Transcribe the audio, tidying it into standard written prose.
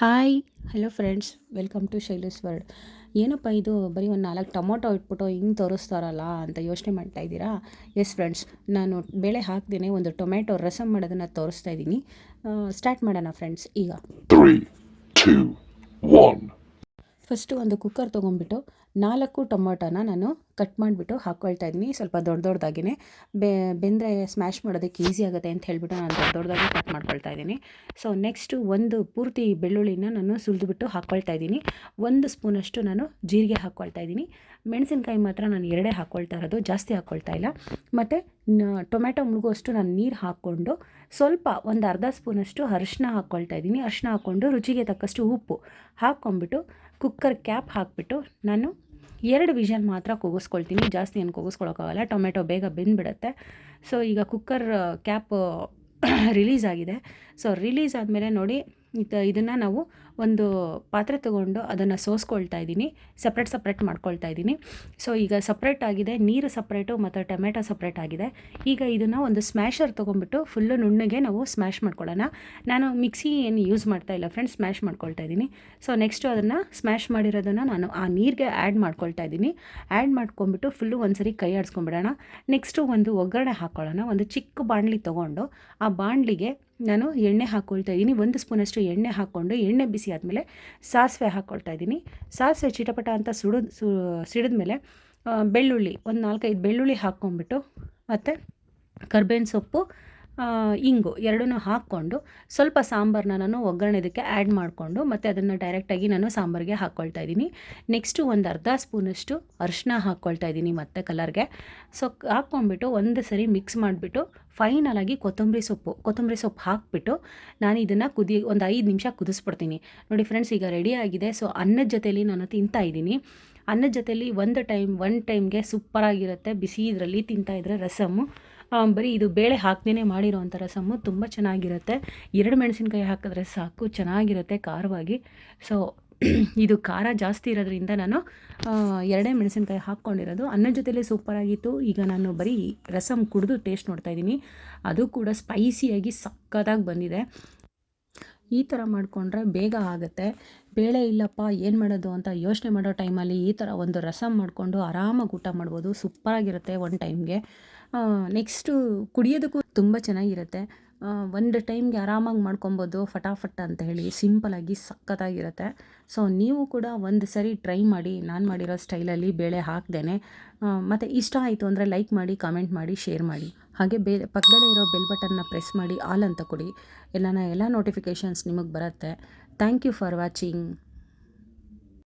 Hi hello friends, welcome to Shailu's world. ಏನಪ್ಪ ಇದು ಬರೀ ಒಂದು 4 ಟೊಮೊಟೊ ಇಟ್ಬಿಟ್ಟು ಹಿಂಗೆ ತೋರಿಸ್ತಾರಲ್ಲ ಅಂತ ಯೋಚನೆ ಮಾಡ್ತಾ ಇದ್ದೀರಾ? ಎಸ್ ಫ್ರೆಂಡ್ಸ್, ನಾನು ಬೇಳೆ ಹಾಕ್ದೇನೆ ಒಂದು ಟೊಮೆಟೊ ರಸಮ್ ಮಾಡೋದನ್ನು ತೋರಿಸ್ತಾ ಇದ್ದೀನಿ. ಸ್ಟಾರ್ಟ್ ಮಾಡೋಣ ಫ್ರೆಂಡ್ಸ್. ಈಗ 3, 2, 1. ಫಸ್ಟು ಒಂದು ಕುಕ್ಕರ್ ತೊಗೊಂಡ್ಬಿಟ್ಟು 4 ಟೊಮೊಟೊನ ನಾನು ಕಟ್ ಮಾಡಿಬಿಟ್ಟು ಹಾಕ್ಕೊಳ್ತಾ ಇದ್ದೀನಿ. ಸ್ವಲ್ಪ ದೊಡ್ಡದಾಗಿಯೇ ಬೆಂದರೆ ಸ್ಮ್ಯಾಶ್ ಮಾಡೋದಕ್ಕೆ ಈಸಿ ಆಗುತ್ತೆ ಅಂತ ಹೇಳ್ಬಿಟ್ಟು ನಾನು ದೊಡ್ಡದಾಗಿ ಕಟ್ ಮಾಡ್ಕೊಳ್ತಾ ಇದ್ದೀನಿ. ಸೊ ನೆಕ್ಸ್ಟು ಒಂದು ಪೂರ್ತಿ ಬೆಳ್ಳುಳ್ಳಿನ ನಾನು ಸುಲಿದ್ಬಿಟ್ಟು ಹಾಕ್ಕೊಳ್ತಾ ಇದ್ದೀನಿ. 1 ಸ್ಪೂನಷ್ಟು ನಾನು ಜೀರಿಗೆ ಹಾಕ್ಕೊಳ್ತಾ ಇದ್ದೀನಿ. ಮೆಣಸಿನ್ಕಾಯಿ ಮಾತ್ರ ನಾನು 2 ಹಾಕ್ಕೊಳ್ತಾ ಇರೋದು, ಜಾಸ್ತಿ ಹಾಕ್ಕೊಳ್ತಾ ಇಲ್ಲ. ಮತ್ತು ಟೊಮೆಟೊ ಮುಳುಗುವಷ್ಟು ನಾನು ನೀರು ಹಾಕ್ಕೊಂಡು ಸ್ವಲ್ಪ ಒಂದು ಅರ್ಧ ಸ್ಪೂನಷ್ಟು ಅರಿಶಿನ ಹಾಕ್ಕೊಳ್ತಾ ಇದ್ದೀನಿ. ಅರಿಶಿನ ಹಾಕ್ಕೊಂಡು ರುಚಿಗೆ ತಕ್ಕಷ್ಟು ಉಪ್ಪು ಹಾಕ್ಕೊಂಬಿಟ್ಟು ಕುಕ್ಕರ್ ಕ್ಯಾಪ್ ಹಾಕಿಬಿಟ್ಟು ನಾನು 2 ವಿಷಲ್ ಮಾತ್ರ ಕೂಗಿಸ್ಕೊಳ್ತೀನಿ. ಜಾಸ್ತಿ ಏನು ಕೂಗಿಸ್ಕೊಳಕ್ಕಾಗಲ್ಲ, ಟೊಮೆಟೊ ಬೇಗ ಬೆಂದ್ಬಿಡುತ್ತೆ. ಸೊ ಈಗ ಕುಕ್ಕರ್ ಕ್ಯಾಪ್ ರಿಲೀಸ್ ಆಗಿದೆ. ಸೊ ರಿಲೀಸ್ ಆದಮೇಲೆ ನೋಡಿ, ಇದನ್ನು ನಾವು ಒಂದು ಪಾತ್ರೆ ತೊಗೊಂಡು ಅದನ್ನು ಸೋಸ್ಕೊಳ್ತಾ ಇದ್ದೀನಿ. ಸಪ್ರೇಟ್ ಮಾಡ್ಕೊಳ್ತಾ ಇದ್ದೀನಿ. ಸೊ ಈಗ ಸಪ್ರೇಟ್ ಆಗಿದೆ, ನೀರು ಸಪ್ರೇಟು ಮತ್ತು ಟೊಮೆಟೊ ಸಪ್ರೇಟ್ ಆಗಿದೆ. ಈಗ ಇದನ್ನು ಒಂದು ಸ್ಮ್ಯಾಶರ್ ತೊಗೊಂಡ್ಬಿಟ್ಟು ಫುಲ್ಲು ನುಣ್ಣಗೆ ನಾವು ಸ್ಮ್ಯಾಶ್ ಮಾಡ್ಕೊಳ್ಳೋಣ. ನಾನು ಮಿಕ್ಸಿ ಏನು ಯೂಸ್ ಮಾಡ್ತಾ ಇಲ್ಲ ಫ್ರೆಂಡ್ಸ್, ಸ್ಮ್ಯಾಶ್ ಮಾಡ್ಕೊಳ್ತಾ ಇದ್ದೀನಿ. ಸೊ ನೆಕ್ಸ್ಟು ಅದನ್ನು ಸ್ಮ್ಯಾಶ್ ಮಾಡಿರೋದನ್ನು ನಾನು ಆ ನೀರಿಗೆ ಆ್ಯಡ್ ಮಾಡ್ಕೊಳ್ತಾ ಇದ್ದೀನಿ. ಆ್ಯಡ್ ಮಾಡ್ಕೊಂಬಿಟ್ಟು ಫುಲ್ಲು ಒಂದ್ಸರಿ ಕೈ ಆಡಿಸ್ಕೊಂಬಿಡೋಣ. ನೆಕ್ಸ್ಟು ಒಂದು ಒಗ್ಗರಣೆ ಹಾಕ್ಕೊಳ್ಳೋಣ. ಒಂದು ಚಿಕ್ಕ ಬಾಣಲಿ ತೊಗೊಂಡು ಆ ಬಾಣಲಿಗೆ ನಾನು ಎಣ್ಣೆ ಹಾಕ್ಕೊಳ್ತಾ ಇದ್ದೀನಿ. 1 ಸ್ಪೂನಷ್ಟು ಎಣ್ಣೆ ಹಾಕ್ಕೊಂಡು ಎಣ್ಣೆ ಬಿಸಿ ಆದಮೇಲೆ ಸಾಸಿವೆ ಹಾಕ್ಕೊಳ್ತಾ ಇದ್ದೀನಿ. ಸಾಸಿವೆ ಚಿಟಪಟ ಅಂತ ಸಿಡಿದ್ಮೇಲೆ ಬೆಳ್ಳುಳ್ಳಿ ಒಂದು 4-5 ಬೆಳ್ಳುಳ್ಳಿ ಹಾಕ್ಕೊಂಬಿಟ್ಟು ಮತ್ತು ಕರ್ಬೇವಿನ ಸೊಪ್ಪು, ಇಂಗು ಎರಡನ್ನೂ ಹಾಕ್ಕೊಂಡು ಸ್ವಲ್ಪ ಸಾಂಬಾರನ್ನ ನಾನು ಒಗ್ಗರಣೆ ಇದಕ್ಕೆ ಆ್ಯಡ್ ಮಾಡಿಕೊಂಡು ಮತ್ತು ಅದನ್ನು ಡೈರೆಕ್ಟಾಗಿ ನಾನು ಸಾಂಬಾರಿಗೆ ಹಾಕ್ಕೊಳ್ತಾ ಇದ್ದೀನಿ. ನೆಕ್ಸ್ಟು ಒಂದು ಅರ್ಧ ಸ್ಪೂನಷ್ಟು ಅರಿಶಿನ ಹಾಕ್ಕೊಳ್ತಾ ಇದ್ದೀನಿ ಮತ್ತು ಕಲರ್ಗೆ. ಸೊ ಹಾಕ್ಕೊಂಬಿಟ್ಟು ಒಂದು ಸರಿ ಮಿಕ್ಸ್ ಮಾಡಿಬಿಟ್ಟು ಫೈನಲಾಗಿ ಕೊತ್ತಂಬರಿ ಸೊಪ್ಪು ಹಾಕಿಬಿಟ್ಟು ನಾನು ಇದನ್ನು ಒಂದು 5 ನಿಮಿಷ ಕುದಿಸ್ಬಿಡ್ತೀನಿ. ನೋಡಿ ಫ್ರೆಂಡ್ಸ್, ಈಗ ರೆಡಿ ಆಗಿದೆ. ಸೊ ಅನ್ನದ ಜೊತೆಯಲ್ಲಿ ನಾನು ತಿಂತಾ ಇದ್ದೀನಿ. ಅನ್ನದ ಜೊತೆಯಲ್ಲಿ ಒನ್ ಟೈಮ್ಗೆ ಸೂಪರಾಗಿರುತ್ತೆ. ಬಿಸಿ ಇದರಲ್ಲಿ ತಿಂತಾಯಿದ್ರೆ ರಸಮ್ಮು, ಬರೀ ಇದು ಬೇಳೆ ಹಾಕ್ದೇ ಮಾಡಿರೋವಂಥ ರಸಮ್ಮು ತುಂಬ ಚೆನ್ನಾಗಿರುತ್ತೆ. 2 ಮೆಣಸಿನ್ಕಾಯಿ ಹಾಕಿದ್ರೆ ಸಾಕು, ಚೆನ್ನಾಗಿರುತ್ತೆ ಖಾರವಾಗಿ. ಸೊ ಇದು ಖಾರ ಜಾಸ್ತಿ ಇರೋದ್ರಿಂದ ನಾನು 2 ಮೆಣಸಿನ್ಕಾಯಿ ಹಾಕ್ಕೊಂಡಿರೋದು. ಅನ್ನದ ಜೊತೆಲೇ ಸೂಪರಾಗಿತ್ತು. ಈಗ ನಾನು ಬರೀ ರಸಮ್ ಕುಡಿದು ಟೇಸ್ಟ್ ನೋಡ್ತಾ ಇದ್ದೀನಿ. ಅದು ಕೂಡ ಸ್ಪೈಸಿಯಾಗಿ ಸಕ್ಕತ್ತಾಗಿ ಬಂದಿದೆ. ಈ ಥರ ಮಾಡಿಕೊಂಡ್ರೆ ಬೇಗ ಆಗುತ್ತೆ. ಬೇಳೆ ಇಲ್ಲಪ್ಪ ಏನು ಮಾಡೋದು ಅಂತ ಯೋಚನೆ ಮಾಡೋ ಟೈಮಲ್ಲಿ ಈ ಥರ ಒಂದು ರಸಮ್ ಮಾಡಿಕೊಂಡು ಆರಾಮಾಗಿ ಊಟ ಮಾಡ್ಬೋದು. ಸೂಪರಾಗಿರುತ್ತೆ ಒಂದು ಟೈಮ್ಗೆ. ನೆಕ್ಸ್ಟು ಕುಡಿಯೋದಕ್ಕೂ ತುಂಬ ಚೆನ್ನಾಗಿರುತ್ತೆ. ಒಂದು ಟೈಮ್ಗೆ ಆರಾಮಾಗಿ ಮಾಡ್ಕೊಬೋದು ಫಟಾಫಟ್ ಅಂತ ಹೇಳಿ, ಸಿಂಪಲಾಗಿ ಸಕ್ಕತ್ತಾಗಿರುತ್ತೆ. ಸೊ ನೀವು ಕೂಡ ಒಂದು ಸರಿ ಟ್ರೈ ಮಾಡಿ, ನಾನು ಮಾಡಿರೋ ಸ್ಟೈಲಲ್ಲಿ ಬೇಳೆ ಹಾಕ್ದೇನೆ. ಮತ್ತು ಇಷ್ಟ ಆಯಿತು ಅಂದರೆ ಲೈಕ್ ಮಾಡಿ, ಕಾಮೆಂಟ್ ಮಾಡಿ, ಶೇರ್ ಮಾಡಿ. ಹಾಗೆ ಪಕ್ಕದಲ್ಲೇ ಇರೋ ಬೆಲ್ ಬಟನ್ನ ಪ್ರೆಸ್ ಮಾಡಿ ಆಲ್ ಅಂತ ಕೊಡಿ. ಎಲ್ಲ ನೋಟಿಫಿಕೇಷನ್ಸ್ ನಿಮಗೆ ಬರುತ್ತೆ. Thank you for watching.